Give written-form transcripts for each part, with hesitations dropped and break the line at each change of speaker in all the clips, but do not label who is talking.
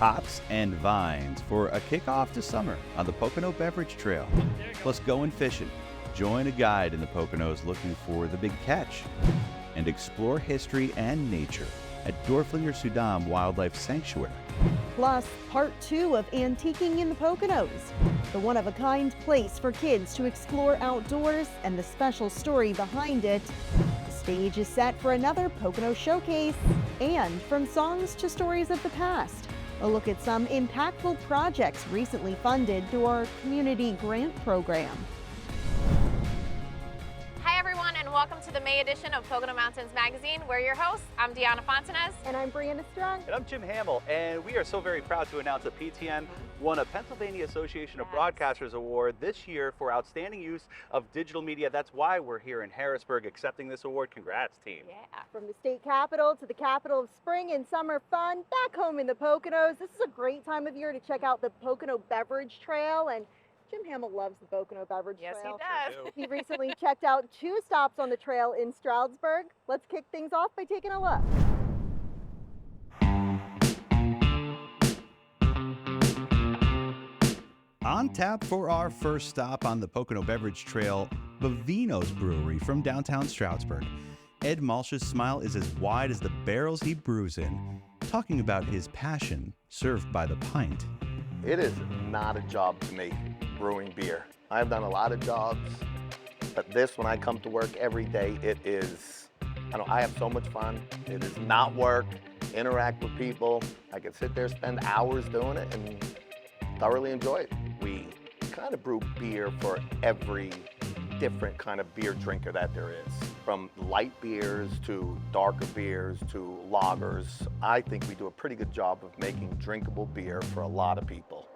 hops and vines for a kickoff to summer on the Pocono Beverage Trail. Plus going fishing, join a guide in the Poconos looking for the big catch, and explore history and nature at Dorflinger-Suydam Wildlife Sanctuary.
Plus, part 2 of Antiquing in the Poconos, the one-of-a-kind place for kids to explore outdoors and the special story behind it. The stage is set for another Pocono Showcase, and from songs to stories of the past, a look at some impactful projects recently funded through our community grant program.
Hi everyone, and welcome to the May edition of Pocono Mountains Magazine. We're your hosts. I'm Deanna Fontanez.
And I'm Brianna Strong.
And I'm Jim Hamill, and we are so very proud to announce that PTN won a Pennsylvania Association of Broadcasters Award this year for outstanding use of digital media. That's why we're here in Harrisburg accepting this award. Congrats, team.
Yeah. From the state capitol to the capital of spring and summer fun, back home in the Poconos, this is a great time of year to check out the Pocono Beverage Trail, and Jim Hamill loves the Pocono Beverage Trail.
Yes, he does.
He recently checked out 2 stops on the trail in Stroudsburg. Let's kick things off by taking a look.
On tap for our first stop on the Pocono Beverage Trail, Bovino's Brewery from downtown Stroudsburg. Ed Malsh's smile is as wide as the barrels he brews in, talking about his passion served by the pint.
It is not a job to me, brewing beer. I've done a lot of jobs, but this, when I come to work every day, it is, I have so much fun. It is not work, interact with people. I can sit there, spend hours doing it, and thoroughly enjoy it. We kind of brew beer for every different kind of beer drinker that there is. From light beers to darker beers to lagers. I think we do a pretty good job of making drinkable beer for a lot of people.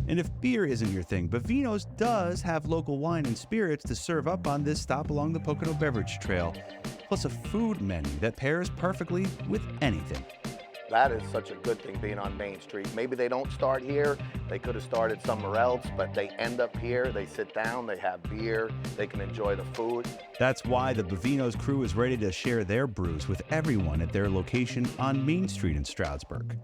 And if beer isn't your thing, Bovino's does have local wine and spirits to serve up on this stop along the Pocono Beverage Trail, plus a food menu that pairs perfectly with anything.
That is such a good thing, being on Main Street. Maybe they don't start here, they could have started somewhere else, but they end up here, they sit down, they have beer, they can enjoy the food.
That's why the Bovino's crew is ready to share their brews with everyone at their location on Main Street in Stroudsburg.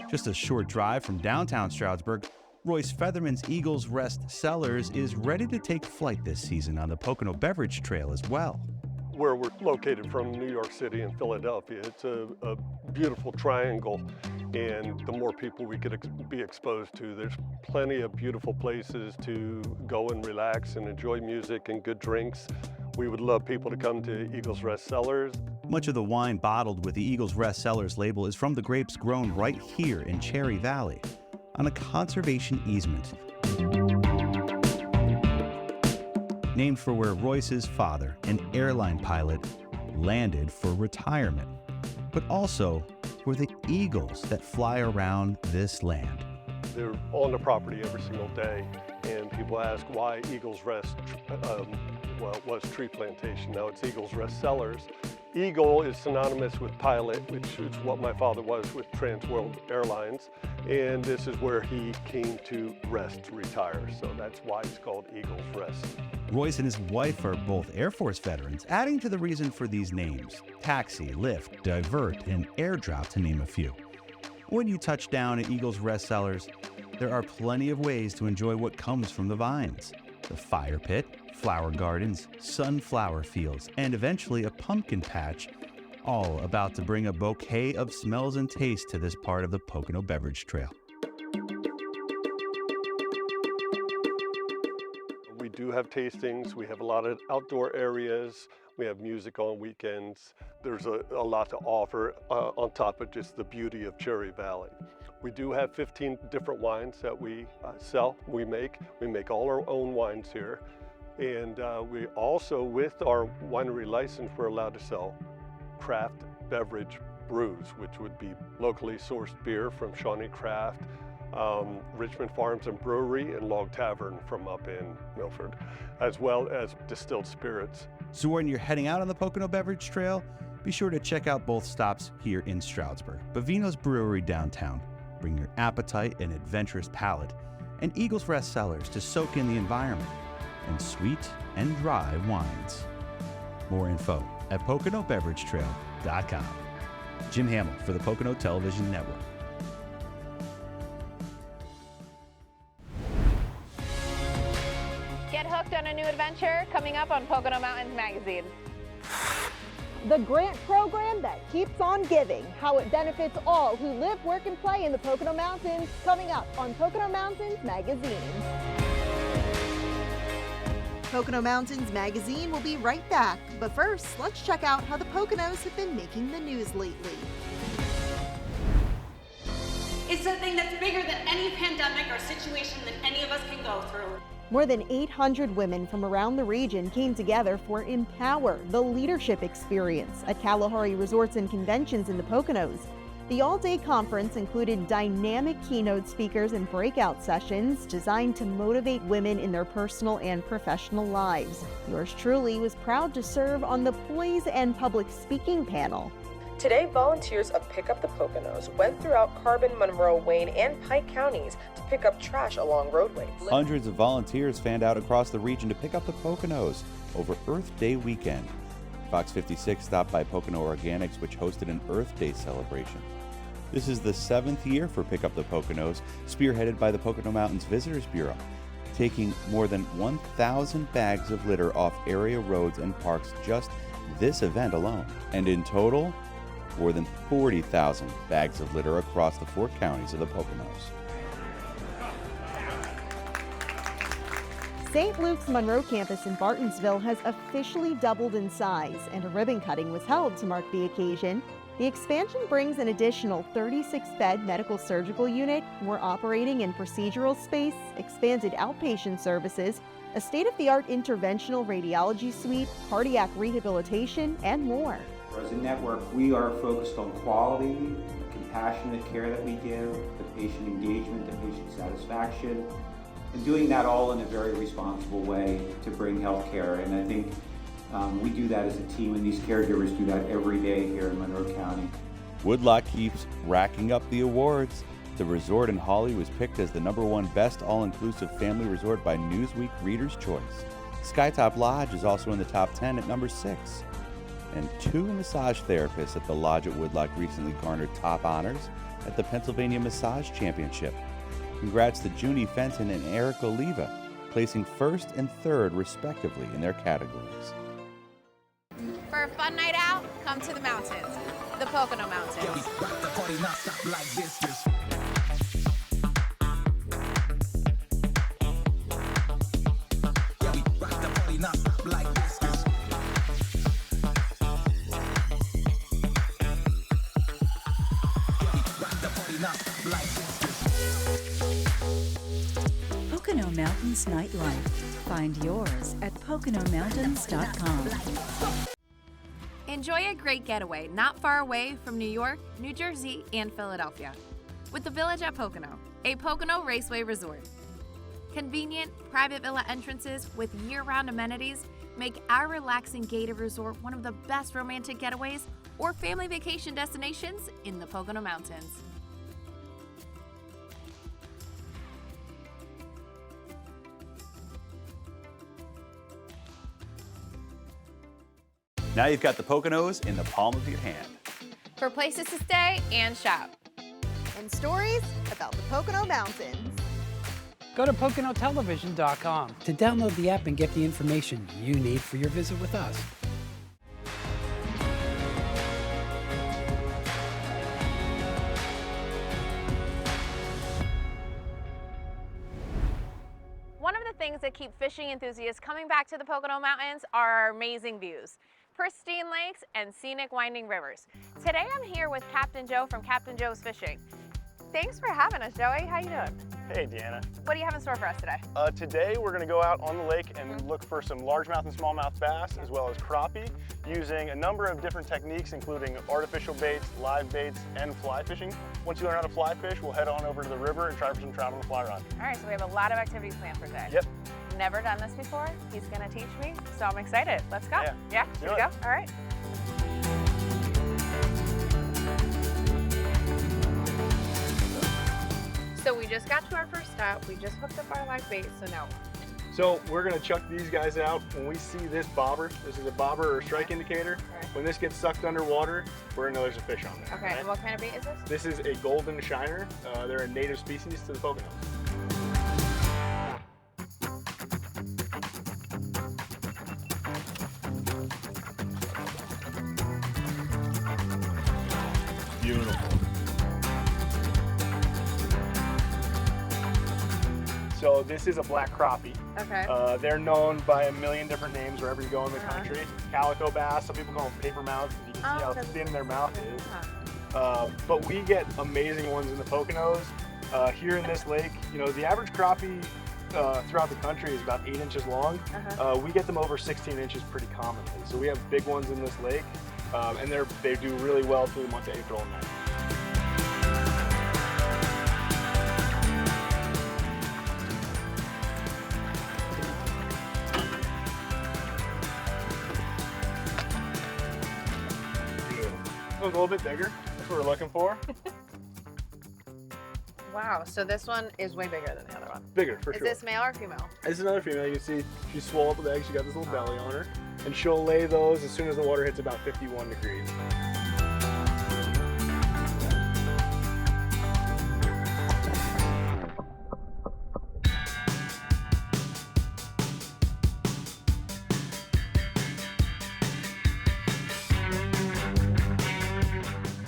Just a short drive from downtown Stroudsburg, Royce Featherman's Eagles Rest Cellars is ready to take flight this season on the Pocono Beverage Trail as well.
Where we're located from New York City and Philadelphia, it's a beautiful triangle, and the more people we could be exposed to, there's plenty of beautiful places to go and relax and enjoy music and good drinks. We would love people to come to Eagles Rest Cellars.
Much of the wine bottled with the Eagles Rest Cellars label is from the grapes grown right here in Cherry Valley on a conservation easement. Named for where Royce's father, an airline pilot, landed for retirement, but also were the eagles that fly around this land.
They're on the property every single day, and people ask why Eagles Rest, well, it was tree plantation, now it's Eagles Rest Cellars. Eagle is synonymous with pilot, which is what my father was with Trans World Airlines, and this is where he came to rest, to retire, so that's why it's called Eagles Rest.
Royce and his wife are both Air Force veterans, adding to the reason for these names: taxi, lift, divert, and airdrop, to name a few. When you touch down at Eagles Rest Cellars, there are plenty of ways to enjoy what comes from the vines: the fire pit, flower gardens, sunflower fields, and eventually a pumpkin patch, all about to bring a bouquet of smells and tastes to this part of the Pocono Beverage Trail.
We do have tastings, we have a lot of outdoor areas, we have music on weekends. There's a lot to offer on top of just the beauty of Cherry Valley. We do have 15 different wines that we sell, we make all our own wines here. And we also, with our winery license, we're allowed to sell craft beverage brews, which would be locally sourced beer from Shawnee Craft, Richmond Farms and Brewery, and Log Tavern from up in Milford, as well as distilled spirits.
So when you're heading out on the Pocono Beverage Trail, be sure to check out both stops here in Stroudsburg. Bovino's Brewery downtown. Bring your appetite and adventurous palate, and Eagles Rest Cellars to soak in the environment, and sweet and dry wines. More info at PoconoBeverageTrail.com. Jim Hamill for the Pocono Television Network.
Get hooked on a new adventure coming up on Pocono Mountains Magazine.
The grant program that keeps on giving, how it benefits all who live, work, and play in the Pocono Mountains, coming up on Pocono Mountains Magazine. Pocono Mountains Magazine will be right back, but first, let's check out how the Poconos have been making the news lately.
It's something that's bigger than any pandemic or situation that any of us can go through.
More than 800 women from around the region came together for Empower, the leadership experience at Kalahari Resorts and Conventions in the Poconos. The all-day conference included dynamic keynote speakers and breakout sessions designed to motivate women in their personal and professional lives. Yours truly was proud to serve on the Poise and Public Speaking panel.
Today, volunteers of Pick Up the Poconos went throughout Carbon, Monroe, Wayne, and Pike counties to pick up trash along roadways.
Hundreds of volunteers fanned out across the region to pick up the Poconos over Earth Day weekend. Fox 56 stopped by Pocono Organics, which hosted an Earth Day celebration. This is the 7th year for Pick Up the Poconos, spearheaded by the Pocono Mountains Visitors Bureau, taking more than 1,000 bags of litter off area roads and parks just this event alone. And in total, more than 40,000 bags of litter across the 4 counties of the Poconos.
St. Luke's Monroe campus in Bartonsville has officially doubled in size, and a ribbon cutting was held to mark the occasion. The expansion brings an additional 36-bed medical surgical unit, more operating and procedural space, expanded outpatient services, a state-of-the-art interventional radiology suite, cardiac rehabilitation, and more.
As a network, we are focused on quality, the compassionate care that we give, the patient engagement, the patient satisfaction, and doing that all in a very responsible way to bring health care. And I think we do that as a team, and these caregivers do that every day here in Monroe County.
Woodloch keeps racking up the awards. The resort in Hawley was picked as the #1 best all-inclusive family resort by Newsweek Reader's Choice. Skytop Lodge is also in the top 10 at number 6. And 2 massage therapists at the Lodge at Woodloch recently garnered top honors at the Pennsylvania Massage Championship. Congrats to Junie Fenton and Eric Oliva, placing 1st and 3rd respectively in their categories.
For a fun night out, come to the mountains, the Pocono Mountains.
Pocono Mountains Nightlife. Find yours at PoconoMountains.com.
Enjoy a great getaway not far away from New York, New Jersey, and Philadelphia with the Village at Pocono, a Pocono Raceway resort. Convenient, private villa entrances with year-round amenities make our relaxing gated resort one of the best romantic getaways or family vacation destinations in the Pocono Mountains.
Now you've got the Poconos in the palm of your hand.
For places to stay and shop.
And stories about the Pocono Mountains.
Go to PoconoTelevision.com to download the app and get the information you need for your visit with us.
One of the things that keep fishing enthusiasts coming back to the Pocono Mountains are our amazing views, pristine lakes, and scenic winding rivers. Today I'm here with Captain Joe from Captain Joe's Fishing. Thanks for having us, Joey. How you doing?
Hey, Deanna.
What do you have in store for us today?
Today we're going to go out on the lake and look for some largemouth and smallmouth bass, as well as crappie, using a number of different techniques, including artificial baits, live baits, and fly fishing. Once you learn how to fly fish, we'll head on over to the river and try for some trout on the fly rod.
All right, so we have a lot of activities planned for today.
Yep.
Never done this before. He's going to teach me, so I'm excited. Let's go. Yeah? Here we go? All right. So we just got to our first stop. We just hooked up our live bait, so now
So we're gonna chuck these guys out. When we see this bobber, this is a bobber or strike indicator. When this gets sucked underwater, we're gonna know there's a fish on there.
Okay,
right?
and what kind of bait is this?
This is a golden shiner. They're a native species to the Poconos.
Beautiful.
So this is a black crappie.
Okay.
They're known by a million different names wherever you go in the country. Calico bass, some people call them paper mouths because you can see how thin their mouth is. But we get amazing ones in the Poconos. Here in this lake, you know, the average crappie throughout the country is about 8 inches long. We get them over 16 inches pretty commonly. So we have big ones in this lake, and they do really well through the month of April and May. A little bit bigger. That's what we're looking for.
Wow, so this one is way bigger than the other one.
Bigger, for sure.
Is this male or female?
This is another female. You can see she's swole up with eggs. She got this little belly on her. And she'll lay those as soon as the water hits about 51 degrees.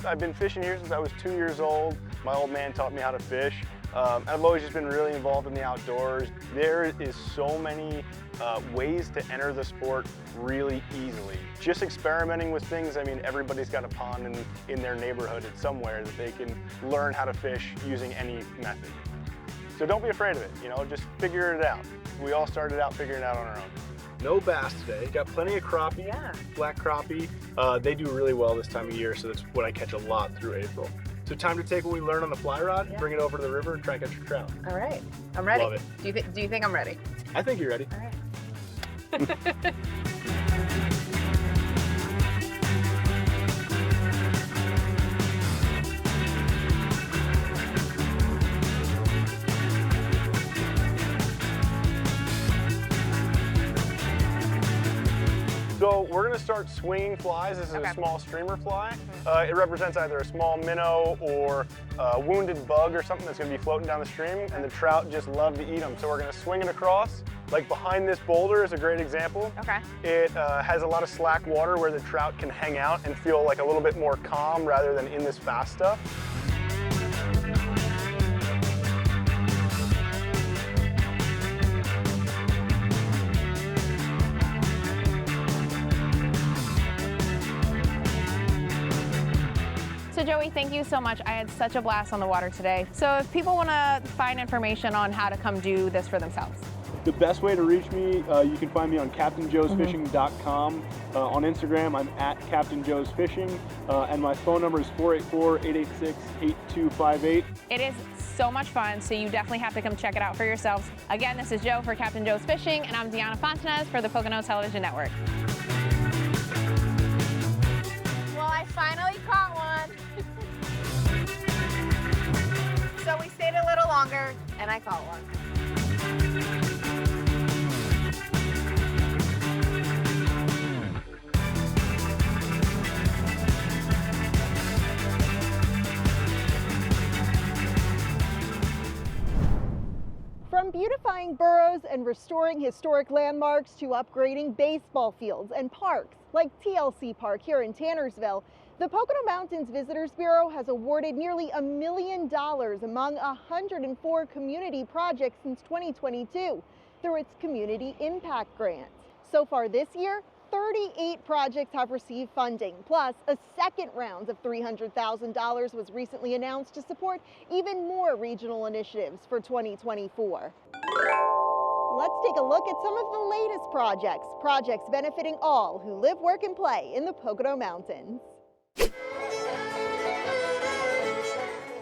I've been fishing here since I was 2 years old. My old man taught me how to fish. I've always just been really involved in the outdoors. There is so many ways to enter the sport really easily. Just experimenting with things, I mean, everybody's got a pond in their neighborhood somewhere that they can learn how to fish using any method. So don't be afraid of it, you know, just figure it out. We all started out figuring it out on our own. No bass today. Got plenty of crappie, black crappie. They do really well this time of year, so that's what I catch a lot through April. So time to take what we learned on the fly rod, bring it over to the river, and try and catch your trout.
All right, I'm ready.
Love it.
Do you think I'm ready?
I think you're ready.
All right.
So we're gonna start swinging flies. This is a small streamer fly. It represents either a small minnow or a wounded bug or something that's gonna be floating down the stream, and the trout just love to eat them. So we're gonna swing it across. Like behind this boulder is a great example.
Okay.
It has a lot of slack water where the trout can hang out and feel like a little bit more calm rather than in this fast stuff.
So Joey, thank you so much. I had such a blast on the water today. So if people want to find information on how to come do this for themselves.
The best way to reach me, you can find me on CaptainJoesFishing.com. On Instagram, I'm at CaptainJoesFishing, and my phone number is 484-886-8258.
It is so much fun, so you definitely have to come check it out for yourselves. Again, this is Joe for Captain Joe's Fishing, and I'm Deanna Fontanez for the Pocono Television Network. Well, I finally caught one. So we stayed a little longer, and I caught one.
From beautifying boroughs and restoring historic landmarks to upgrading baseball fields and parks like TLC Park here in Tannersville, the Pocono Mountains Visitors Bureau has awarded nearly $1 million among 104 community projects since 2022 through its Community Impact Grant. So far this year, 38 projects have received funding, plus a second round of $300,000 was recently announced to support even more regional initiatives for 2024. Let's take a look at some of the latest projects benefiting all who live, work, and play in the Pocono Mountains.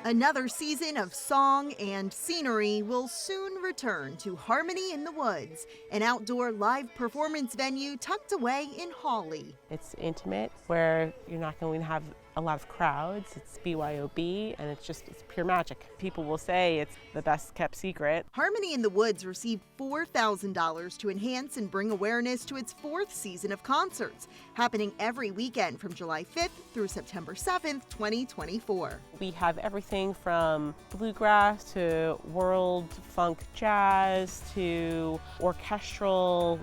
Another season of song and scenery will soon return to Harmony in the Woods, an outdoor live performance venue tucked away in Hawley.
It's intimate, where you're not going to have a lot of crowds. It's BYOB, and it's pure magic. People will say it's the best kept secret.
Harmony in the Woods received $4,000 to enhance and bring awareness to its 4th season of concerts, happening every weekend from July 5th through September 7th, 2024.
We have everything from bluegrass to world funk jazz to orchestral,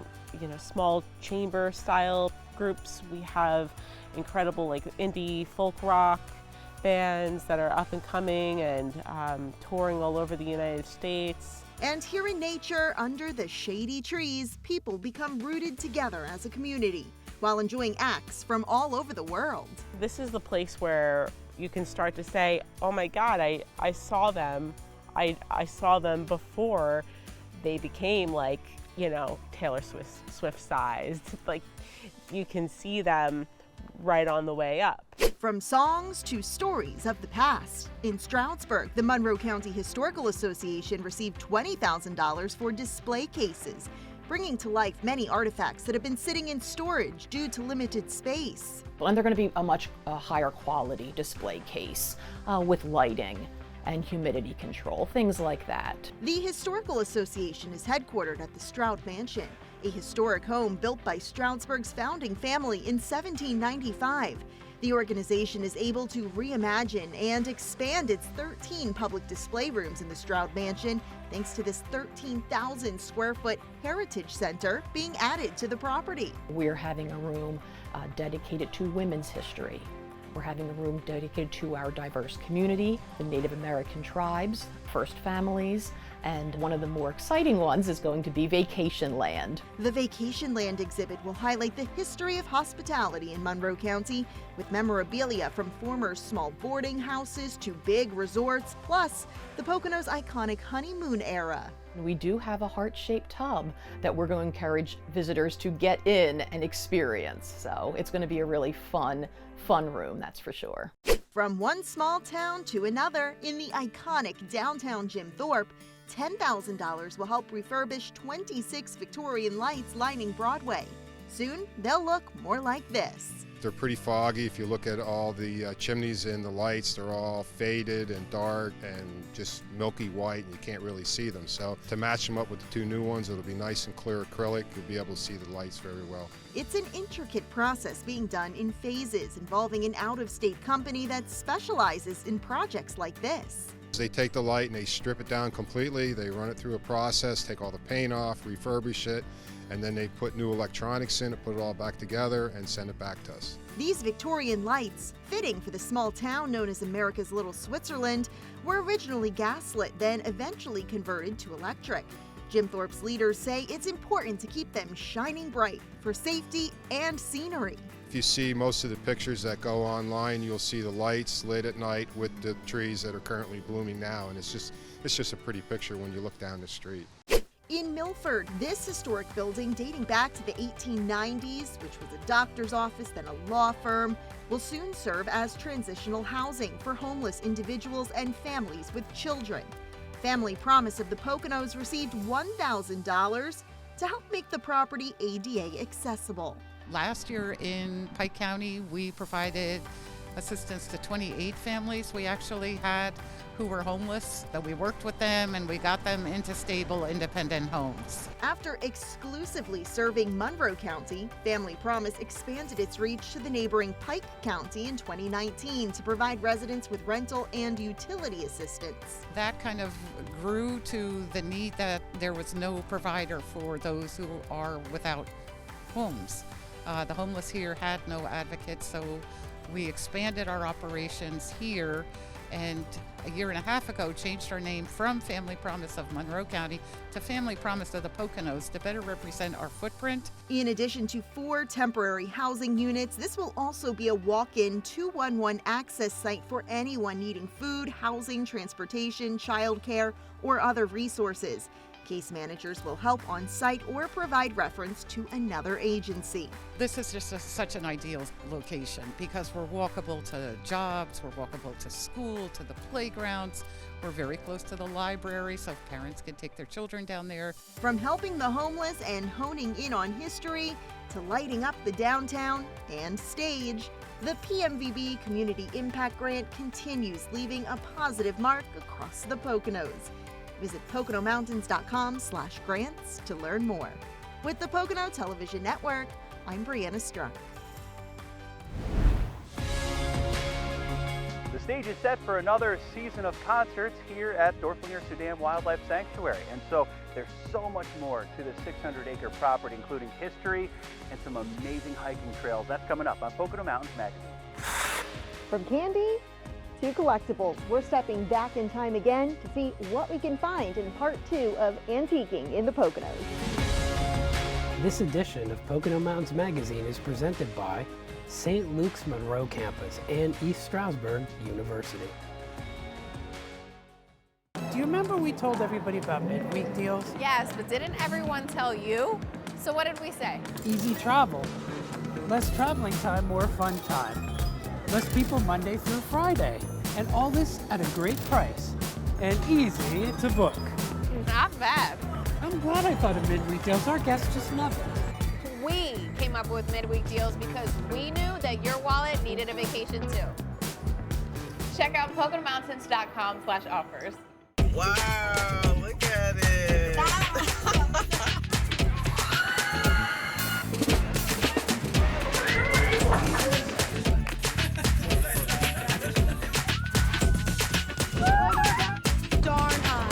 small chamber style groups. We have incredible indie folk rock bands that are up and coming and touring all over the United States.
And here in nature, under the shady trees, people become rooted together as a community while enjoying acts from all over the world.
This is the place where you can start to say, oh my God, I saw them. I saw them before they became Taylor Swift sized. You can see them right on the way up.
From songs to stories of the past. In Stroudsburg, the Monroe County Historical Association received $20,000 for display cases, bringing to life many artifacts that have been sitting in storage due to limited space.
And they're going to be a much higher quality display case with lighting and humidity control, things like that.
The Historical Association is headquartered at the Stroud Mansion, a historic home built by Stroudsburg's founding family in 1795. The organization is able to reimagine and expand its 13 public display rooms in the Stroud Mansion thanks to this 13,000 square foot heritage center being added to the property.
We're having a room dedicated to women's history. We're having a room dedicated to our diverse community, the Native American tribes, First Families, and one of the more exciting ones is going to be Vacation Land.
The Vacation Land exhibit will highlight the history of hospitality in Monroe County with memorabilia from former small boarding houses to big resorts, plus the Poconos' iconic honeymoon era.
We do have a heart-shaped tub that we're going to encourage visitors to get in and experience. So it's going to be a really fun room, that's for sure.
From one small town to another, in the iconic downtown Jim Thorpe, $10,000 will help refurbish 26 Victorian lights lining Broadway. Soon, they'll look more like this.
They're pretty foggy. If you look at all the chimneys and the lights, they're all faded and dark and just milky white, and you can't really see them. So to match them up with the two new ones, it'll be nice and clear acrylic. You'll be able to see the lights very well.
It's an intricate process being done in phases, involving an out-of-state company that specializes in projects like this.
They take the light and they strip it down completely. They run it through a process, take all the paint off, refurbish it, and then they put new electronics in it, put it all back together, and send it back to us.
These Victorian lights, fitting for the small town known as America's Little Switzerland, were originally gaslit, then eventually converted to electric. Jim Thorpe's leaders say it's important to keep them shining bright for safety and scenery.
If you see most of the pictures that go online, you'll see the lights lit at night with the trees that are currently blooming now, and it's just a pretty picture when you look down the street.
In Milford, this historic building dating back to the 1890s, which was a doctor's office, then a law firm, will soon serve as transitional housing for homeless individuals and families with children. Family Promise of the Poconos received $1,000 to help make the property ADA accessible.
Last year in Pike County, we provided assistance to 28 families we actually had who were homeless. So we worked with them and we got them into stable, independent homes.
After exclusively serving Monroe County, Family Promise expanded its reach to the neighboring Pike County in 2019 to provide residents with rental and utility assistance.
That kind of grew to the need that there was no provider for those who are without homes. The homeless here had no advocates, so we expanded our operations here, and a year and a half ago changed our name from Family Promise of Monroe County to Family Promise of the Poconos to better represent our footprint.
In addition to 4 temporary housing units, this will also be a walk-in 211 access site for anyone needing food, housing, transportation, childcare, or other resources. Case managers will help on site or provide reference to another agency.
This is just such an ideal location because we're walkable to jobs, we're walkable to school, to the playgrounds. We're very close to the library, so parents can take their children down there.
From helping the homeless and honing in on history to lighting up the downtown and stage, the PMVB Community Impact Grant continues leaving a positive mark across the Poconos. Visit PoconoMountains.com/grants to learn more. With the Pocono Television Network, I'm Brianna Strunk.
The stage is set for another season of concerts here at Dorflinger-Suydam Wildlife Sanctuary. And so there's so much more to this 600-acre property, including history and some amazing hiking trails. That's coming up on Pocono Mountains Magazine.
From candy to collectibles, we're stepping back in time again to see what we can find in part 2 of Antiquing in the Poconos.
This edition of Pocono Mountains Magazine is presented by St. Luke's Monroe Campus and East Stroudsburg University. Do you remember we told everybody about midweek deals?
Yes, but didn't everyone tell you? So what did we say?
Easy travel. Less traveling time, more fun time. Less people Monday through Friday. And all this at a great price. And easy to book.
Not bad.
I'm glad I thought of midweek deals. Our guests just love it.
We came up with midweek deals because we knew that your wallet needed a vacation too. Check out PoconoMountains.com/offers.
Wow, look at it.
Darn high.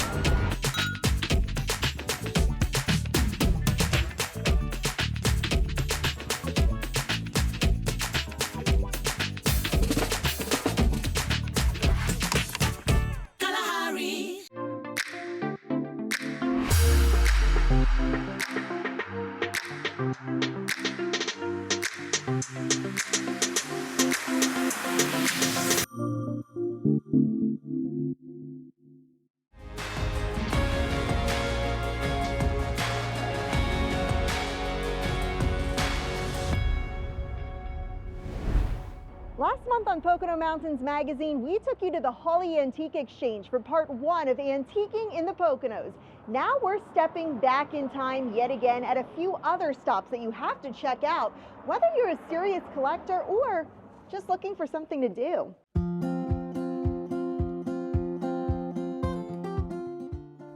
Last month on Pocono Mountains Magazine, we took you to the Hawley Antique Exchange for part 1 of Antiquing in the Poconos. Now we're stepping back in time yet again at a few other stops that you have to check out, whether you're a serious collector or just looking for something to do.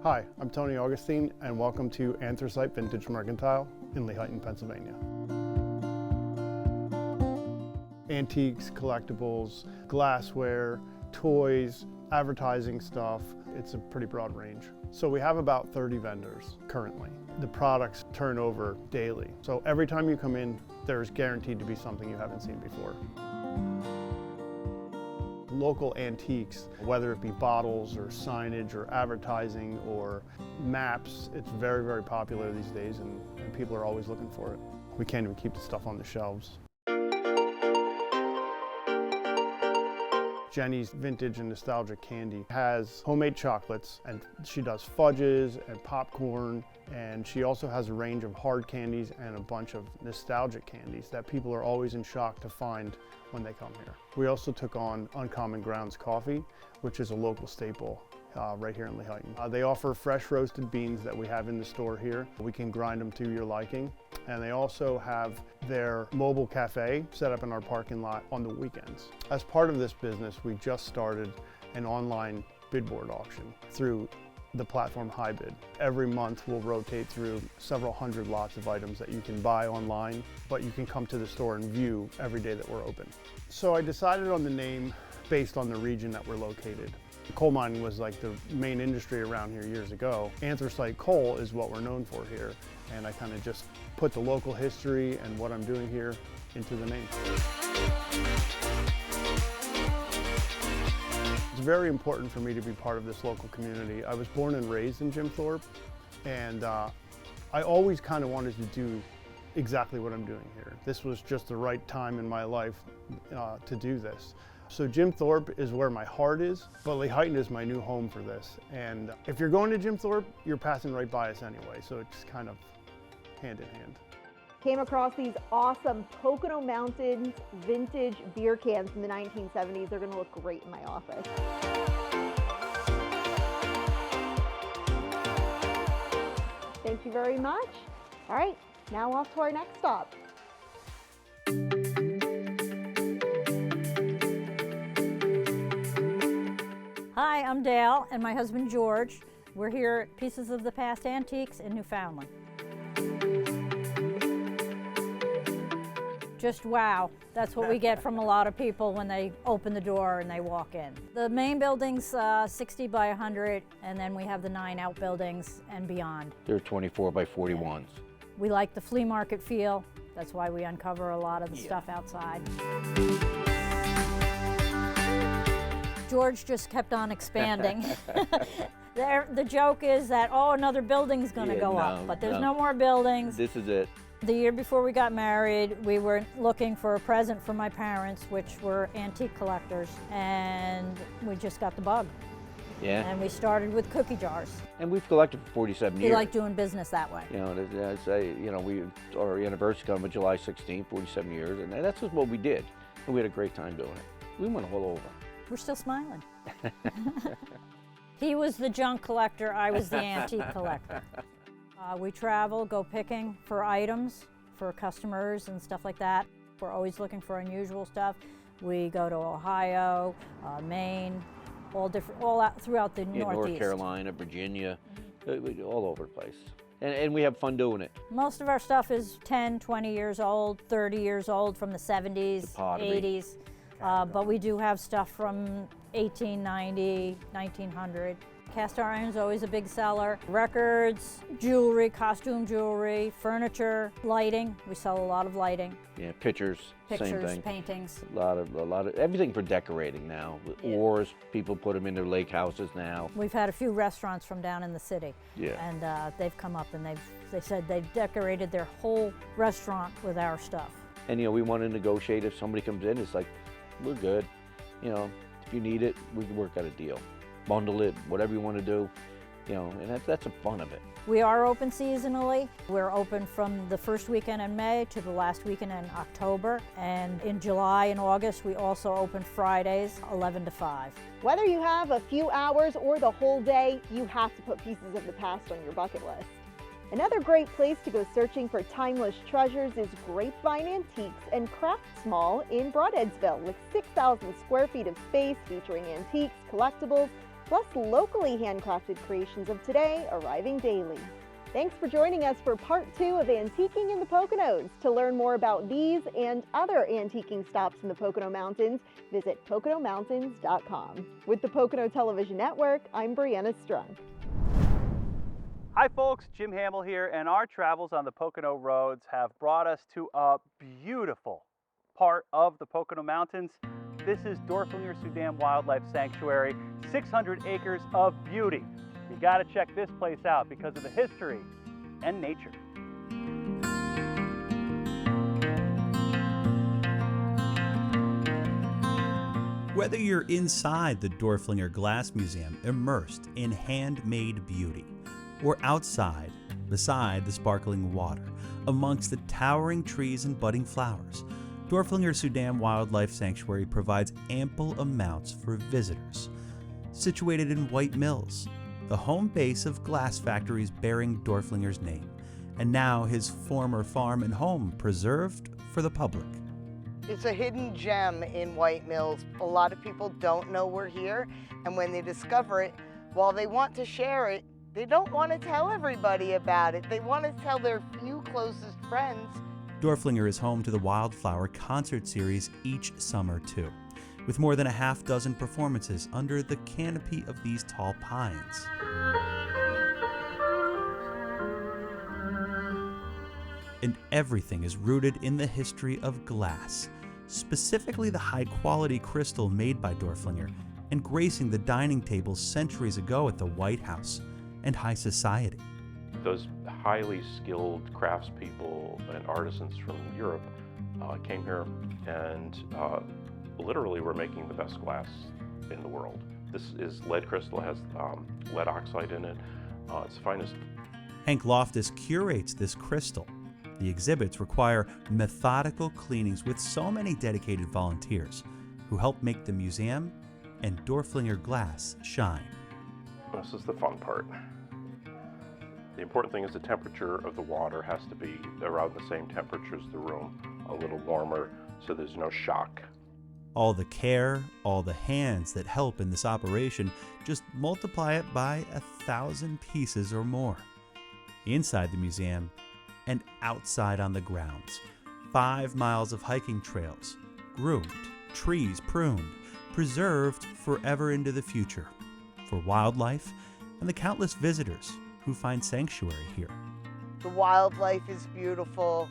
Hi, I'm Tony Augustine, and welcome to Anthracite Vintage Mercantile in Lehighton, Pennsylvania. Antiques, collectibles, glassware, toys, advertising stuff. It's a pretty broad range. So we have about 30 vendors currently. The products turn over daily. So every time you come in, there's guaranteed to be something you haven't seen before. Local antiques, whether it be bottles or signage or advertising or maps, it's very, very popular these days and people are always looking for it. We can't even keep the stuff on the shelves. Jenny's Vintage and Nostalgic Candy has homemade chocolates, and she does fudges and popcorn, and she also has a range of hard candies and a bunch of nostalgic candies that people are always in shock to find when they come here. We also took on Uncommon Grounds Coffee, which is a local staple right here in Lehighton. They offer fresh roasted beans that we have in the store here. We can grind them to your liking. And they also have their mobile cafe set up in our parking lot on the weekends. As part of this business, we just started an online bid board auction through the platform HiBid. Every month we'll rotate through several hundred lots of items that you can buy online, but you can come to the store and view every day that we're open. So I decided on the name based on the region that we're located. Coal mining was like the main industry around here years ago. Anthracite coal is what we're known for here, and I kind of just put the local history and what I'm doing here into the name. It's very important for me to be part of this local community. I was born and raised in Jim Thorpe, and I always kind of wanted to do exactly what I'm doing here. This was just the right time in my life to do this. So Jim Thorpe is where my heart is, but Lehighton is my new home for this. And if you're going to Jim Thorpe, you're passing right by us anyway, so it's kind of hand in hand.
Came across these awesome Pocono Mountains vintage beer cans from the 1970s. They're gonna look great in my office. Thank you very much. All right, now off to our next stop.
Hi, I'm Dale and my husband George. We're here at Pieces of the Past Antiques in Newfoundland. Just wow, that's what we get from a lot of people when they open the door and they walk in. The main building's 60 by 100, and then we have the 9 outbuildings and beyond.
They're 24 by 41s.
We like the flea market feel. That's why we uncover a lot of the stuff outside. George just kept on expanding. The joke is that, oh, another building's gonna go up, but there's no more buildings.
This is it.
The year before we got married, we were looking for a present for my parents, which were antique collectors, and we just got the bug.
Yeah.
And we started with cookie jars.
And we've collected for 47 years.
We like doing business that way.
You know, our anniversary coming July 16th, 47 years, and that's just what we did. And we had a great time doing it. We went all over.
We're still smiling. He was the junk collector, I was the antique collector. We travel, go picking for items for customers and stuff like that. We're always looking for unusual stuff. We go to Ohio, Maine, all out throughout the Northeast.
North Carolina, Virginia, all over the place. And we have fun doing it.
Most of our stuff is 10, 20 years old, 30 years old from the 70s, 80s. But we do have stuff from 1890, 1900. Cast iron is always a big seller. Records, jewelry, costume jewelry, furniture, lighting. We sell a lot of lighting.
Yeah, pictures, same thing.
Paintings.
A lot of everything for decorating now. Yeah. Oars, people put them in their lake houses now.
We've had a few restaurants from down in the city.
Yeah.
And they've come up and they said they've decorated their whole restaurant with our stuff.
And you know, we want to negotiate. If somebody comes in, it's like, we're good. You know, if you need it, we can work out a deal. Bundle it, whatever you want to do, you know, and that's the fun of it.
We are open seasonally. We're open from the first weekend in May to the last weekend in October. And in July and August, we also open Fridays, 11 to 5.
Whether you have a few hours or the whole day, you have to put Pieces of the Past on your bucket list. Another great place to go searching for timeless treasures is Grapevine Antiques and Crafts Mall in Broadheadsville, with 6,000 square feet of space featuring antiques, collectibles, plus locally handcrafted creations of today arriving daily. Thanks for joining us for part 2 of Antiquing in the Poconos. To learn more about these and other antiquing stops in the Pocono Mountains, visit PoconoMountains.com. With the Pocono Television Network, I'm Brianna Strunk.
Hi folks, Jim Hamill here, and our travels on the Pocono roads have brought us to a beautiful part of the Pocono Mountains. This is Dorflinger-Suydam Wildlife Sanctuary, 600 acres of beauty. You gotta check this place out because of the history and nature.
Whether you're inside the Dorflinger Glass Museum, immersed in handmade beauty, or outside, beside the sparkling water, amongst the towering trees and budding flowers, Dorflinger-Suydam Wildlife Sanctuary provides ample amounts for visitors. Situated in White Mills, the home base of glass factories bearing Dorflinger's name, and now his former farm and home preserved for the public.
It's a hidden gem in White Mills. A lot of people don't know we're here, and when they discover it, while they want to share it, they don't want to tell everybody about it. They want to tell their few closest friends.
Dorflinger is home to the Wildflower Concert Series each summer, too, with more than a half-dozen performances under the canopy of these tall pines. And everything is rooted in the history of glass, specifically the high-quality crystal made by Dorflinger and gracing the dining tables centuries ago at the White House and high society.
Those highly skilled craftspeople and artisans from Europe came here and literally we're making the best glass in the world. This is lead crystal, has lead oxide in it. It's the finest.
Hank Loftus curates this crystal. The exhibits require methodical cleanings with so many dedicated volunteers who help make the museum and Dorflinger glass shine.
This is the fun part. The important thing is the temperature of the water has to be around the same temperature as the room, a little warmer, so there's no shock.
All the care, all the hands that help in this operation, just multiply it by 1,000 pieces or more. Inside the museum and outside on the grounds, 5 miles of hiking trails, groomed, trees pruned, preserved forever into the future, for wildlife and the countless visitors who find sanctuary here.
The wildlife is beautiful.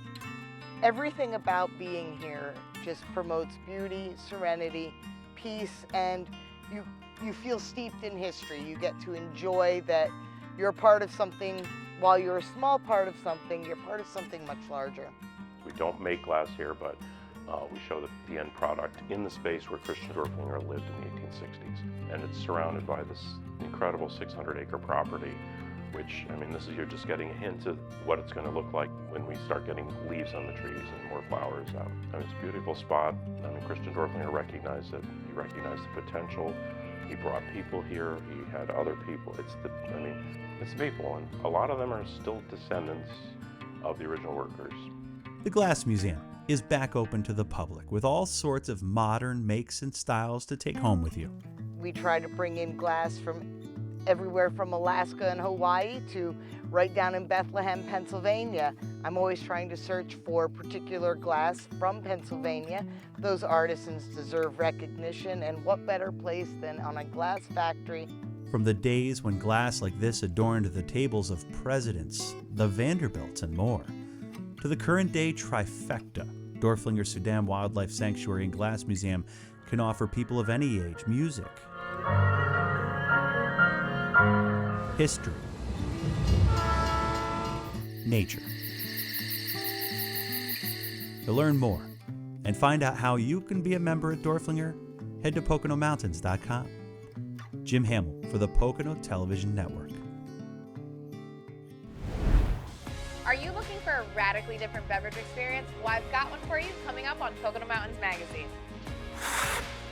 Everything about being here just promotes beauty, serenity, peace, and you feel steeped in history. You get to enjoy that you're a part of something. While you're a small part of something, you're part of something much larger.
We don't make glass here, but we show the end product in the space where Christian Dorflinger lived in the 1860s. And it's surrounded by this incredible 600-acre property, which, I mean, you're just getting a hint of what it's going to look like when we start getting leaves on the trees and more flowers out. I mean, it's a beautiful spot. I mean, Christian Dorflinger recognized it. He recognized the potential. He brought people here. He had other people. It's the people, and a lot of them are still descendants of the original workers.
The Glass Museum is back open to the public with all sorts of modern makes and styles to take home with you.
We try to bring in glass from everywhere from Alaska and Hawaii to right down in Bethlehem, Pennsylvania. I'm always trying to search for particular glass from Pennsylvania. Those artisans deserve recognition, and what better place than on a glass factory.
From the days when glass like this adorned the tables of presidents, the Vanderbilts, and more, to the current day trifecta, Dorflinger-Suydam Wildlife Sanctuary and Glass Museum can offer people of any age music, history, nature. To learn more and find out how you can be a member at Dorflinger, head to PoconoMountains.com. Jim Hamill for the Pocono Television Network.
Are you looking for a radically different beverage experience? Well, I've got one for you coming up on Pocono Mountains Magazine.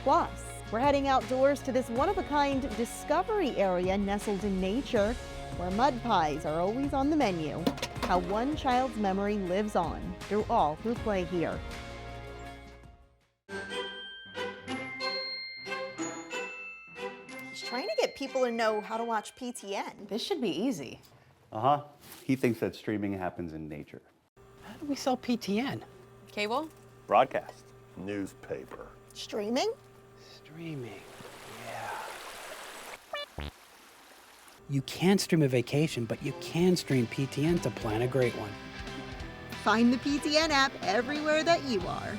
Plus, we're heading outdoors to this one-of-a-kind discovery area nestled in nature, where mud pies are always on the menu. How one child's memory lives on through all who play here.
He's trying to get people to know how to watch PTN.
This should be easy.
Uh-huh. He thinks that streaming happens in nature.
How do we sell PTN?
Cable?
Broadcast.
Newspaper.
Streaming?
Streaming, yeah. You can't stream a vacation, but you can stream PTN to plan a great one.
Find the PTN app everywhere that you are.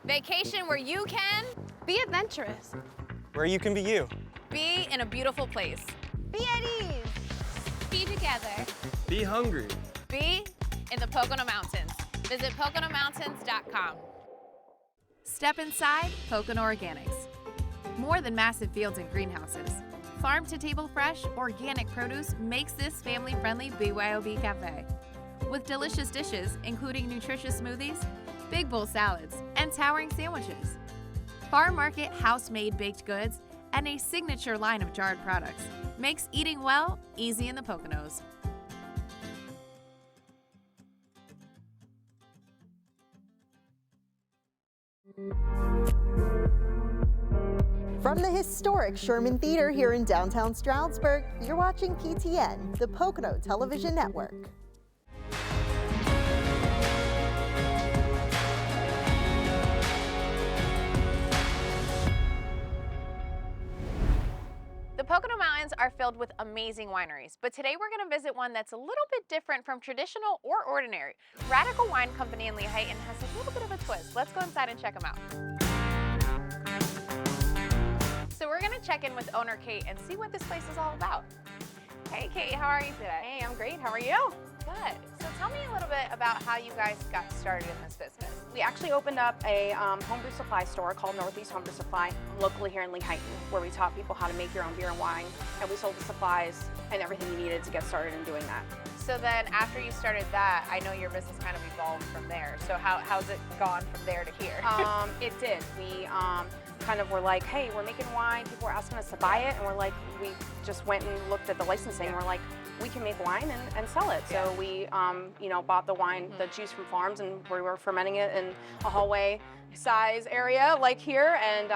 Vacation where you can
Be adventurous.
Where you can be you.
be in a beautiful place.
Be at ease.
Be together.
Be hungry.
Be in the Pocono Mountains. Visit PoconoMountains.com. Step inside Pocono Organics. More than massive fields and greenhouses. Farm-to-table fresh, organic produce makes this family-friendly BYOB cafe. With delicious dishes, including nutritious smoothies, big bowl salads, and towering sandwiches. Farm market house-made baked goods and a signature line of jarred products makes eating well easy in the Poconos.
From the historic Sherman Theater here in downtown Stroudsburg, you're watching PTN, the Pocono Television Network.
Pocono Mountains are filled with amazing wineries, but today we're going to visit one that's a little bit different from traditional or ordinary. Radical Wine Company in Lehighton has a little bit of a twist. Let's go inside and check them out. So we're going to check in with owner Kate and see what this place is all about. Hey Kate, how are you today?
Hey, I'm great. How are you?
Good. So tell me a little bit about how you guys got started in this business.
We actually opened up a homebrew supply store called Northeast Homebrew Supply locally here in Lehighton, where we taught people how to make your own beer and wine, and we sold the supplies and everything you needed to get started in doing that.
So then after you started that, I know your business kind of evolved from there. So how's it gone from there to here?
It did. We kind of were like, hey, we're making wine. People were asking us to buy it, and we're like, we just went and looked at the licensing, and we're like, we can make wine and sell it. So we, bought the wine, the juice from farms, and we were fermenting it in a hallway size area like here, and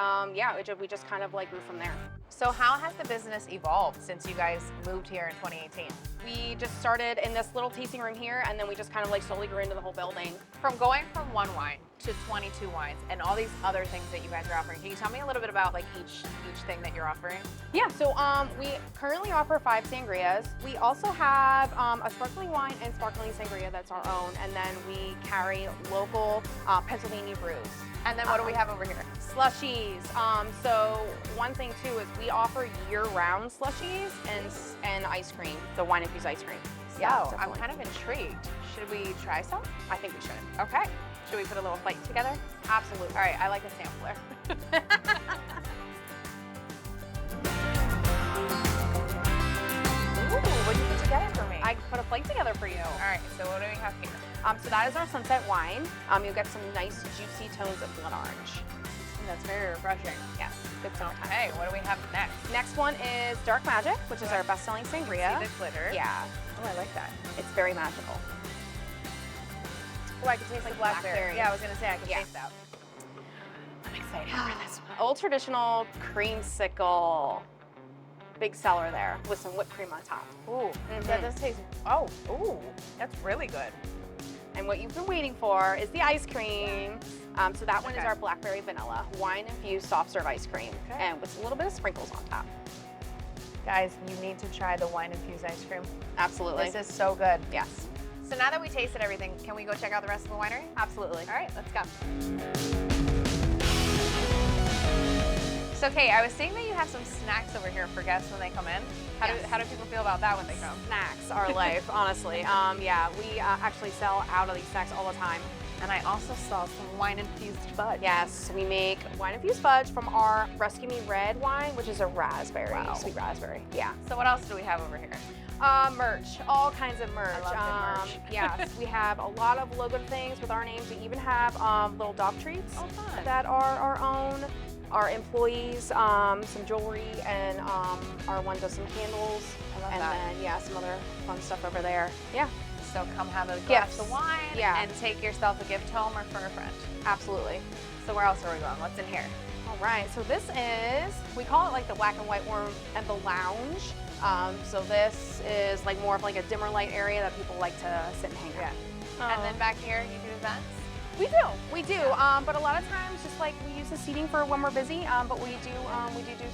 we just kind of like grew from there.
So how has the business evolved since you guys moved here in 2018?
We just started in this little tasting room here, and then we just kind of like slowly grew into the whole building.
From going from one wine to 22 wines and all these other things that you guys are offering, can you tell me a little bit about like each thing that you're offering?
Yeah, so we currently offer 5 sangrias. We also have a sparkling wine and sparkling sangria that's our own, and then we carry local Pennsylvania brews.
And then what do we have over here?
Slushies. So one thing too is we offer year-round slushies and ice cream, the wine-infused ice cream.
So I'm kind of intrigued. Should we try some?
I think we should.
Okay. Should we put a little plate together?
Absolutely.
All right, I like a sampler. Ooh, what did you put together for me?
I put a plate together for you.
All right, so what do we have here?
So that is our sunset wine. You'll get some nice juicy tones of blood orange.
That's very refreshing.
Yes, good summertime.
Okay, what do we have next?
Next one is Dark Magic, which is our best-selling sangria.
See the glitter?
Yeah.
Oh, I like that.
It's very magical.
Oh, I can taste the blackberry. Yeah, I was gonna say I can taste that.
I'm excited for this one. Old traditional creamsicle. Big cellar there with some whipped cream on top.
Ooh, that does taste, ooh, that's really good.
And what you've been waiting for is the ice cream. So that one is our blackberry vanilla wine-infused soft serve ice cream, and with a little bit of sprinkles on top.
Guys, you need to try the wine-infused ice cream.
Absolutely.
This is so good.
Yes.
So now that we tasted everything, can we go check out the rest of the winery?
Absolutely.
All right, let's go. So Kate, I was seeing that you have some snacks over here for guests when they come in. How do people feel about that when they come?
Snacks are life, honestly. We actually sell out of these snacks all the time.
And I also saw some wine-infused fudge.
Yes, we make wine-infused fudge from our Rescue Me Red wine, which is a raspberry, sweet raspberry. Yeah.
So what else do we have over here?
Merch, all kinds of merch.
I love the merch.
Yes, we have a lot of logo things with our names. We even have little dog treats that are our own. Our employees, some jewelry, and our one does some candles.
I love
and
that.
then some other fun stuff over there. Yeah.
So come have a glass of wine and take yourself a gift home or for a friend.
Absolutely.
So where else are we going? What's in here?
All right, so this is, we call it like the black and white room and the lounge. So this is like more of like a dimmer light area that people like to sit and hang out.
And then back here, you do events?
We do. But a lot of times, just like we use the seating for when we're busy, but we do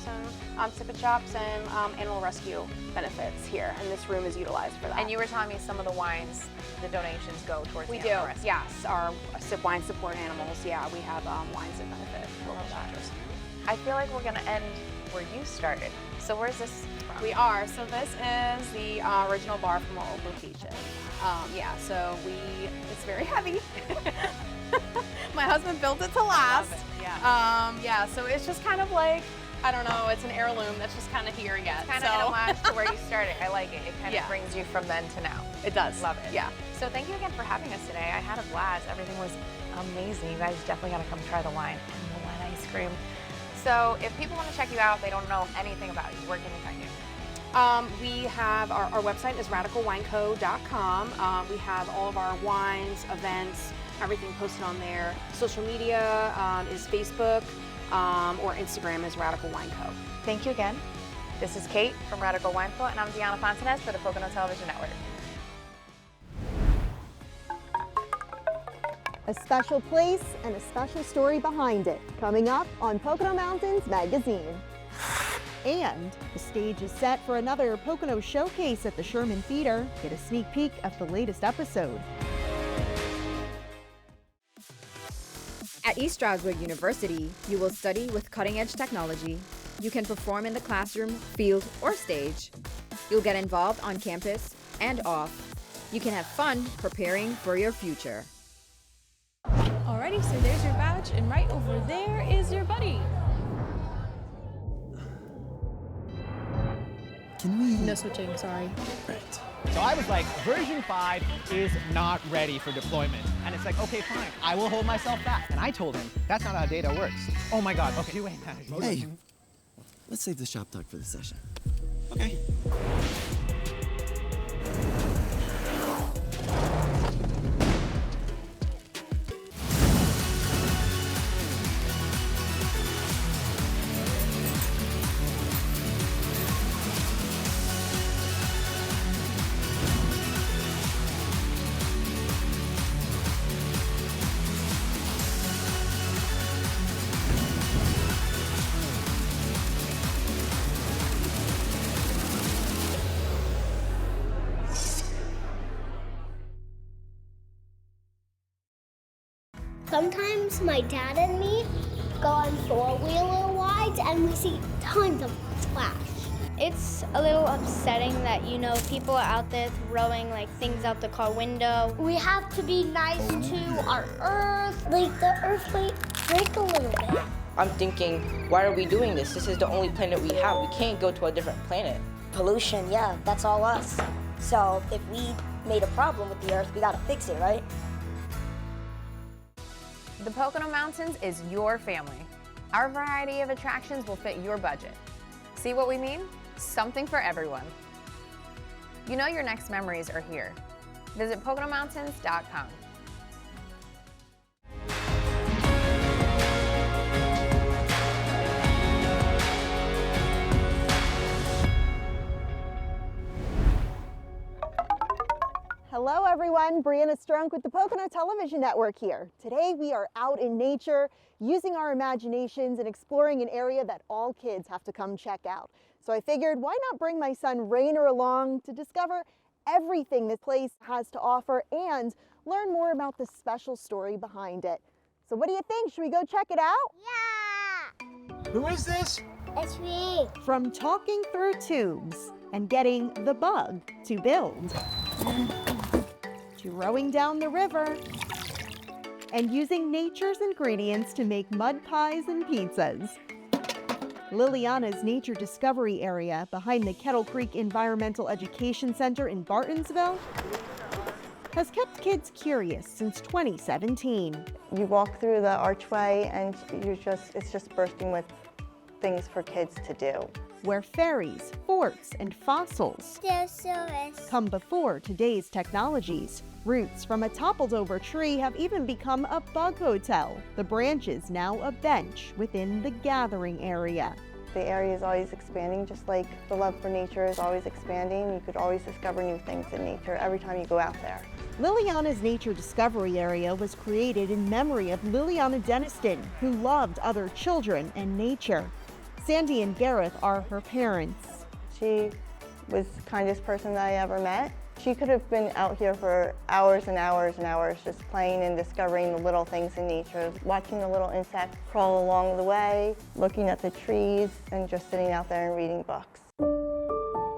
some sip and chops and animal rescue benefits here, and this room is utilized for that.
And you were telling me some of the wines, the donations go towards the animal rescue.
Yes. Our sip wine support animals. Yeah, we have wines that benefit local shelters.
I feel like we're gonna end where you started. So where's this from?
We are. So this is the original bar from our old location. So it's very heavy. My husband built it to last. So it's just kind of like, I don't know, it's an heirloom that's just kind of here yet.
It's kind of an homage to where you started. I like it. It kind of brings you from then to now.
It does.
Love it.
Yeah.
So thank you again for having us today. I had a blast. Everything was amazing. You guys definitely got to come try the wine and the wine ice cream. So if people want to check you out, they don't know anything about you, where can they find you?
We have our website is radicalwineco.com. We have all of our wines, events, everything posted on there. Social media is Facebook or Instagram is Radical Wine Co.
Thank you again. This is Kate from Radical Wine Co, and I'm Deanna Fontanez for the Pocono Television Network.
A special place and a special story behind it, coming up on Pocono Mountains Magazine. And the stage is set for another Pocono Showcase at the Sherman Theater. Get a sneak peek of the latest episode.
At East Stroudsburg University, you will study with cutting-edge technology. You can perform in the classroom, field, or stage. You'll get involved on campus and off. You can have fun preparing for your future.
Alrighty, so there's your badge, and right over there is your buddy.
Can we?
No switching, sorry.
Right.
So I was like, version 5 is not ready for deployment. And it's like, okay, fine, I will hold myself back. And I told him, that's not how data works. Oh my God, okay, wait.
Hey, let's save the shop talk for the session. Okay.
Sometimes my dad and me go on four-wheeler rides and we see tons of splash.
It's a little upsetting that, people are out there throwing things out the car window.
We have to be nice to our Earth. The Earth might break a little bit.
I'm thinking, why are we doing this? This is the only planet we have. We can't go to a different planet.
Pollution, yeah, that's all us. So if we made a problem with the Earth, we gotta fix it, right?
The Pocono Mountains is your family. Our variety of attractions will fit your budget. See what we mean? Something for everyone. You know your next memories are here. Visit PoconoMountains.com.
Hello everyone, Brianna Strunk with the Pocono Television Network here. Today we are out in nature, using our imaginations and exploring an area that all kids have to come check out. So I figured, why not bring my son Rainer along to discover everything this place has to offer and learn more about the special story behind it. So what do you think? Should we go check it out?
Yeah!
Who is this?
It's me.
From talking through tubes and getting the bug to build, to rowing down the river, and using nature's ingredients to make mud pies and pizzas. Lilliana's Nature Discovery Area behind the Kettle Creek Environmental Education Center in Bartonsville has kept kids curious since 2017.
You walk through the archway and it's just bursting with things for kids to do.
Where fairies, forts, and fossils come before today's technologies. Roots from a toppled-over tree have even become a bug hotel. The branch is now a bench within the gathering area.
The area is always expanding, just like the love for nature is always expanding. You could always discover new things in nature every time you go out there.
Lilliana's Nature Discovery Area was created in memory of Lilliana Deniston, who loved other children and nature. Sandy and Gareth are her parents.
She was the kindest person that I ever met. She could have been out here for hours and hours and hours just playing and discovering the little things in nature, watching the little insects crawl along the way, looking at the trees, and just sitting out there and reading books.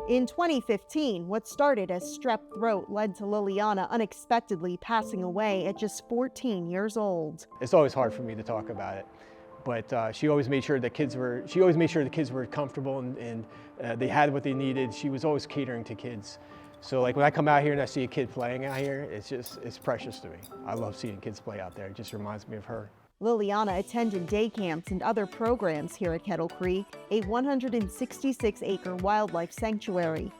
In 2015, what started as strep throat led to Lilliana unexpectedly passing away at just 14 years old.
It's always hard for me to talk about it, but she always made sure the kids were comfortable and they had what they needed. She was always catering to kids. So when I come out here and I see a kid playing out here, it's precious to me. I love seeing kids play out there. It just reminds me of her.
Lilliana attended day camps and other programs here at Kettle Creek, a 166-acre wildlife sanctuary.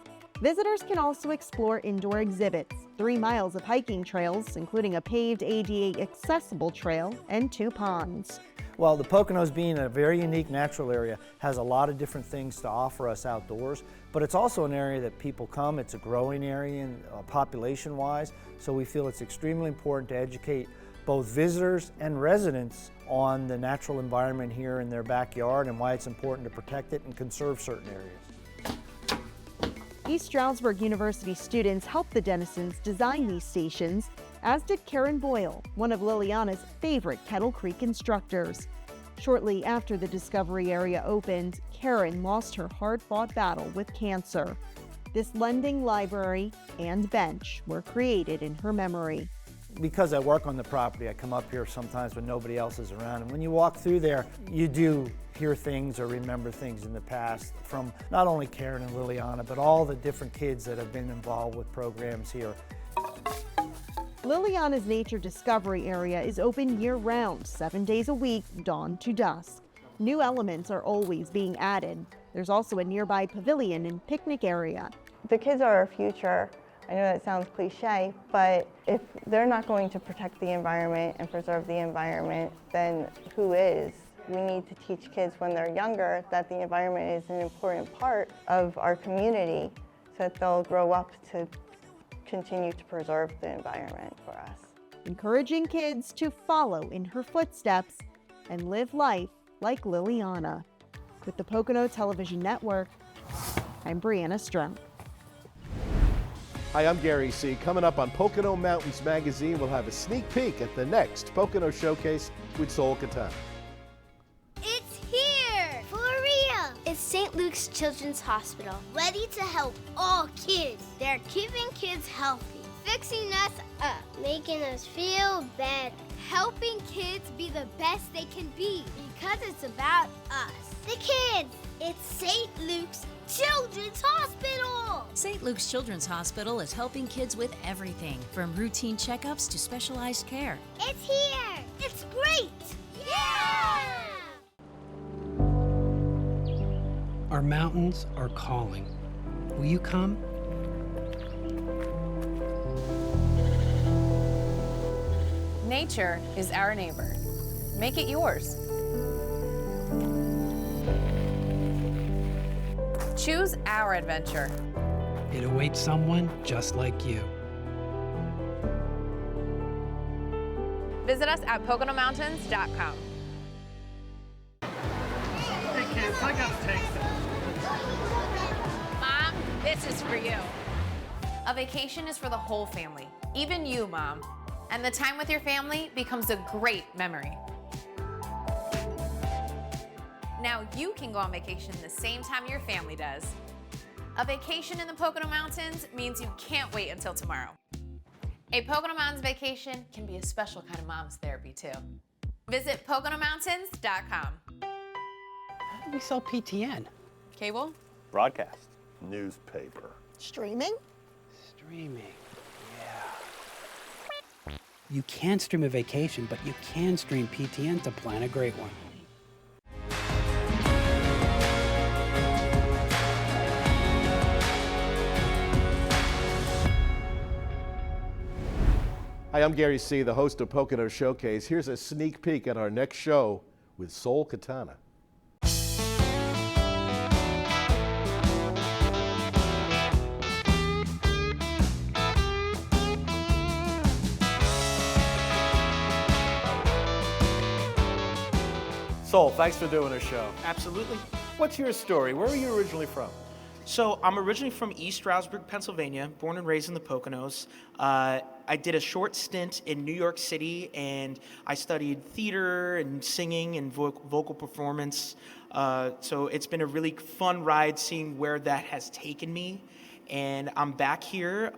Visitors can also explore indoor exhibits, 3 miles of hiking trails, including a paved ADA accessible trail, and 2 ponds.
Well, the Poconos, being a very unique natural area, has a lot of different things to offer us outdoors, but it's also an area that people come. It's a growing area population-wise, so we feel it's extremely important to educate both visitors and residents on the natural environment here in their backyard and why it's important to protect it and conserve certain areas.
East Stroudsburg University students helped the denizens design these stations, as did Karen Boyle, one of Lilliana's favorite Kettle Creek instructors. Shortly after the Discovery area opened, Karen lost her hard-fought battle with cancer. This lending library and bench were created in her memory.
Because I work on the property, I come up here sometimes when nobody else is around. And when you walk through there, you do hear things or remember things in the past from not only Karen and Lilliana, but all the different kids that have been involved with programs here.
Lilliana's Nature Discovery area is open year-round, 7 days a week, dawn to dusk. New elements are always being added. There's also a nearby pavilion and picnic area.
The kids are our future. I know that sounds cliche, but if they're not going to protect the environment and preserve the environment, then who is? We need to teach kids when they're younger that the environment is an important part of our community so that they'll grow up to continue to preserve the environment for us.
Encouraging kids to follow in her footsteps and live life like Lilliana. With the Pocono Television Network, I'm Brianna Strunk.
Hi, I'm Gary C. Coming up on Pocono Mountains Magazine, we'll have a sneak peek at the next Pocono Showcase with Sol Katana.
It's here! For real! It's St. Luke's Children's Hospital, ready to help all kids. They're keeping kids healthy, fixing us up, making us feel better, helping kids be the best they can be, because it's about us. The kids! It's St. Luke's Children's Hospital!
St. Luke's Children's Hospital is helping kids with everything, from routine checkups to specialized care.
It's here! It's great! Yeah!
Our mountains are calling. Will you come?
Nature is our neighbor. Make it yours. Choose our adventure.
It awaits someone just like you.
Visit us at PoconoMountains.com.
Hey kids, I gotta take this.
Mom, this is for you. A vacation is for the whole family, even you, Mom. And the time with your family becomes a great memory. Now you can go on vacation the same time your family does. A vacation in the Pocono Mountains means you can't wait until tomorrow. A Pocono Mountains vacation can be a special kind of mom's therapy too. Visit PoconoMountains.com.
How do we sell PTN?
Cable?
Broadcast.
Newspaper.
Streaming?
Streaming, yeah. You can't stream a vacation, but you can stream PTN to plan a great one.
Hi, I'm Gary C., the host of Pocono Showcase. Here's a sneak peek at our next show with Sol Katana.
Sol, thanks for doing a show.
Absolutely.
What's your story? Where are you originally from?
So I'm originally from East Stroudsburg, Pennsylvania, born and raised in the Poconos. I did a short stint in New York City, and I studied theater and singing and vocal performance. So it's been a really fun ride seeing where that has taken me. And I'm back here,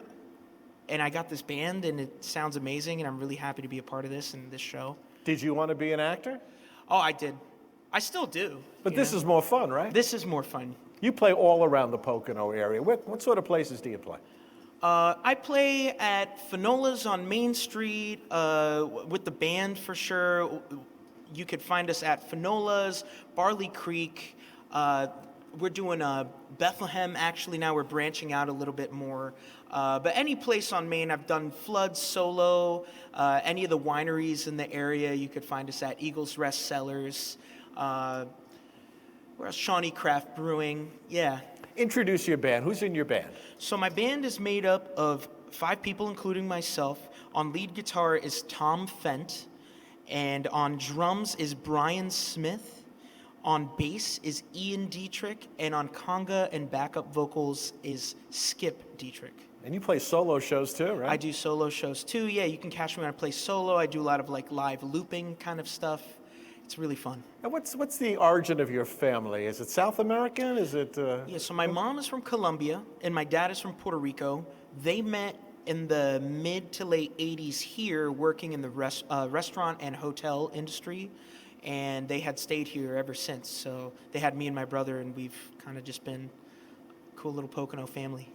and I got this band, and it sounds amazing, and I'm really happy to be a part of this and this show.
Did you want to be an actor?
Oh, I did. I still do.
But this is more fun, right?
This is more fun.
You play all around the Pocono area. What sort of places do you play?
I play at Fenola's on Main Street with the band for sure. You could find us at Fenola's, Barley Creek. We're doing Bethlehem. Actually, now we're branching out a little bit more. But any place on Main, I've done Flood solo. Any of the wineries in the area, you could find us at Eagles Rest Cellars. Where else? Shawnee Craft Brewing. Yeah.
Introduce your band. Who's in your band?
So my band is made up of 5 people, including myself. On lead guitar is Tom Fent, and on drums is Brian Smith. On bass is Ian Dietrich, and on conga and backup vocals is Skip Dietrich.
And you play solo shows too, right?
I do solo shows too. Yeah, you can catch me when I play solo. I do a lot of like live looping kind of stuff. It's really fun.
And what's the origin of your family? Is it South American? Is it?
Yeah, so my mom is from Colombia and my dad is from Puerto Rico. They met in the mid to late 80s here working in the restaurant and hotel industry, and they had stayed here ever since. So they had me and my brother, and we've kind of just been a cool little Pocono family.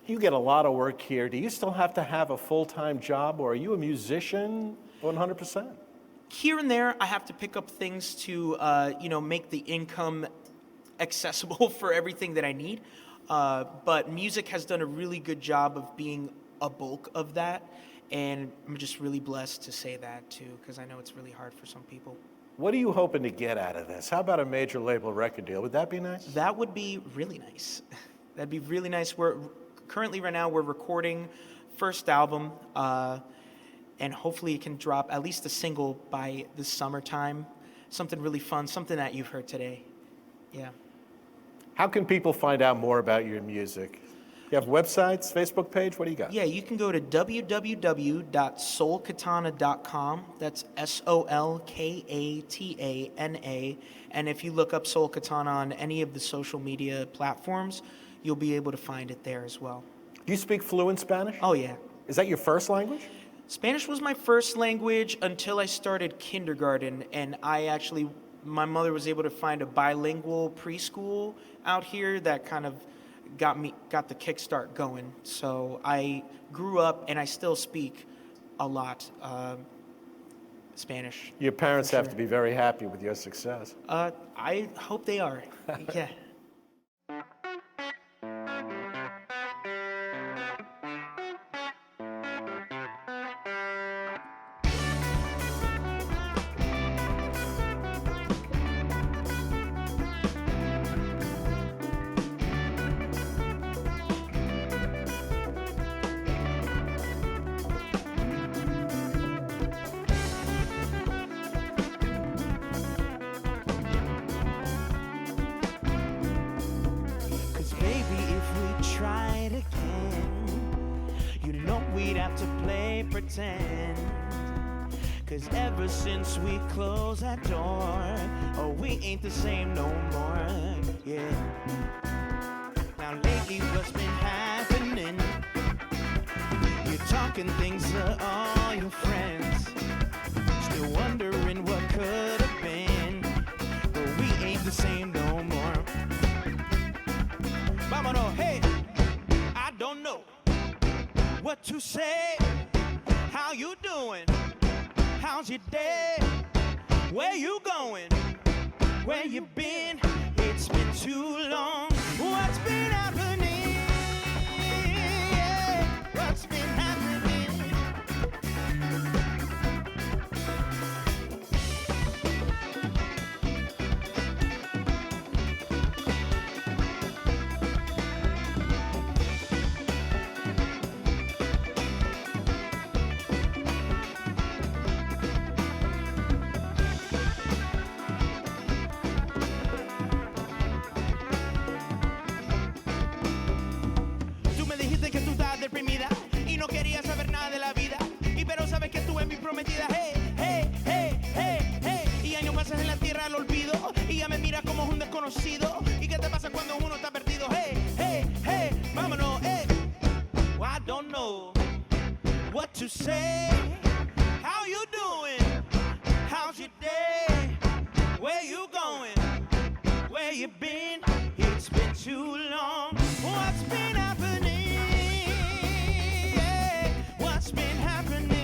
You get a lot of work here. Do you still have to have a full-time job, or are you a musician 100%?
Here and there, I have to pick up things to, make the income accessible for everything that I need. But music has done a really good job of being a bulk of that. And I'm just really blessed to say that, too, because I know it's really hard for some people.
What are you hoping to get out of this? How about a major label record deal? Would that be nice?
That would be really nice. That'd be really nice. We're currently, right now, we're recording first album. And hopefully it can drop at least a single by the summertime. Something really fun, something that you've heard today. Yeah.
How can people find out more about your music? You have websites, Facebook page? What do you got?
Yeah, you can go to www.solkatana.com. That's SOLKATANA. And if you look up Sol Katana on any of the social media platforms, you'll be able to find it there as well.
Do you speak fluent Spanish?
Oh, yeah.
Is that your first language?
Spanish was my first language until I started kindergarten, and my mother was able to find a bilingual preschool out here that kind of got the kickstart going. So I grew up, and I still speak a lot Spanish.
Your parents have to be very happy with your success.
I hope they are. Yeah.
Cause ever since we closed that door, oh, we ain't the same no more, yeah. Now lately what's been happening? You're talking things to all your friends, still wondering what could have been, but we ain't the same no more. Vámonos, hey, I don't know what to say. How you doing? How's your day? Where you going? Where you been? It's been too long. What's been happening? Yeah. What's been happening? Deprimida y no quería saber nada de la vida, y pero sabes que tú eres mi prometida. Hey, hey, hey, hey, hey. Y años pasas en la tierra al olvido, y ya me miras como un desconocido. ¿Y qué te pasa cuando uno está perdido? Hey, hey, hey, vámonos, hey. Well, I don't know what to say. How you doing? How's your day? Where you going? Where you been? It's been too long. What's been happening? What's been happening?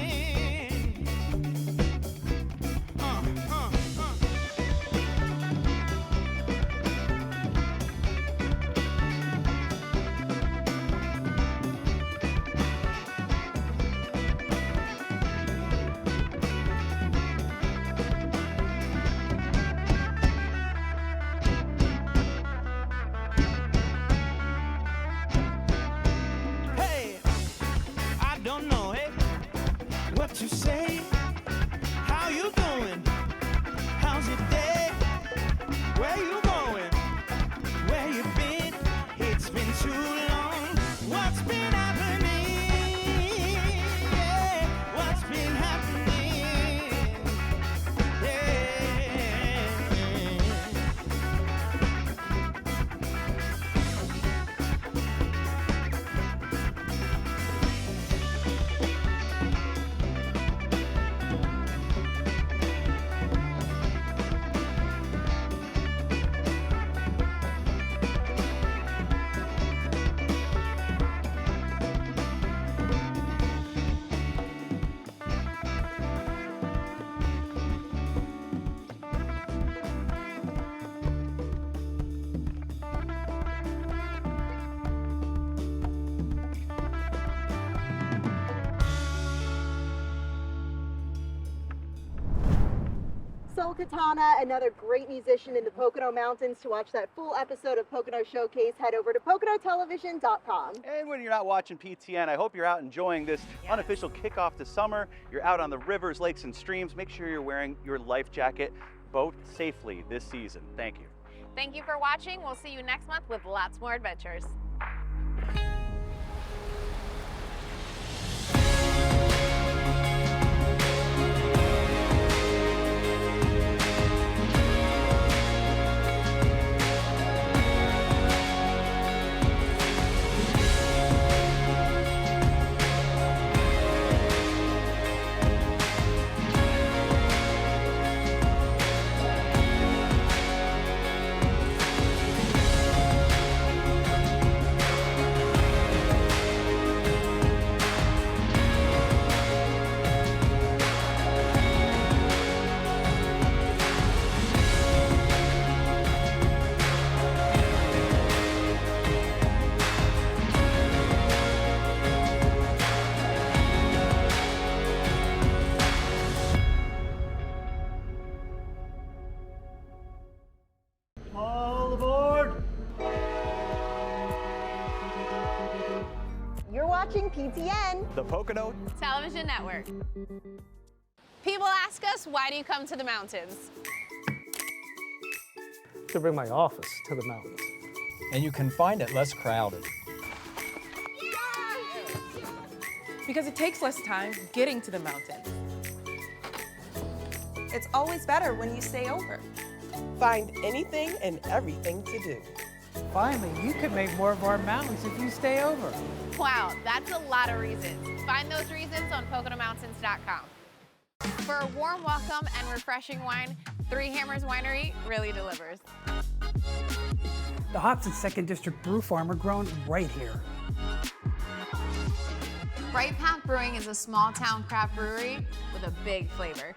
Sol Katana, another great musician in the Pocono Mountains. To watch that full episode of Pocono Showcase, head over to PoconoTelevision.com.
And when you're not watching PTN, I hope you're out enjoying this unofficial kickoff to summer. You're out on the rivers, lakes, and streams. Make sure you're wearing your life jacket. Boat safely this season. Thank you.
Thank you for watching. We'll see you next month with lots more adventures.
All aboard!
You're watching PTN,
the Pocono
Television Network. People ask us, why do you come to the mountains?
To bring my office to the mountains.
And you can find it less crowded.
Because it takes less time getting to the mountains. It's always better when you stay over.
Find anything and everything to do.
Finally, you can make more of our mountains if you stay over.
Wow, that's a lot of reasons. Find those reasons on PoconoMountains.com. For a warm welcome and refreshing wine, Three Hammers Winery really delivers.
The hops at 2nd District Brew Farm are grown right here.
Bright Path Brewing is a small-town craft brewery with a big flavor.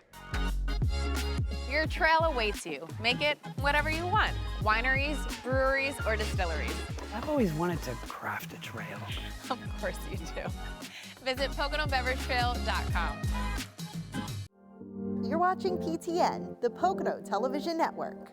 Your trail awaits you. Make it whatever you want. Wineries, breweries, or distilleries.
I've always wanted to craft a trail.
Of course you do. Visit PoconoBeverageTrail.com.
you're watching PTN, the Pocono Television Network.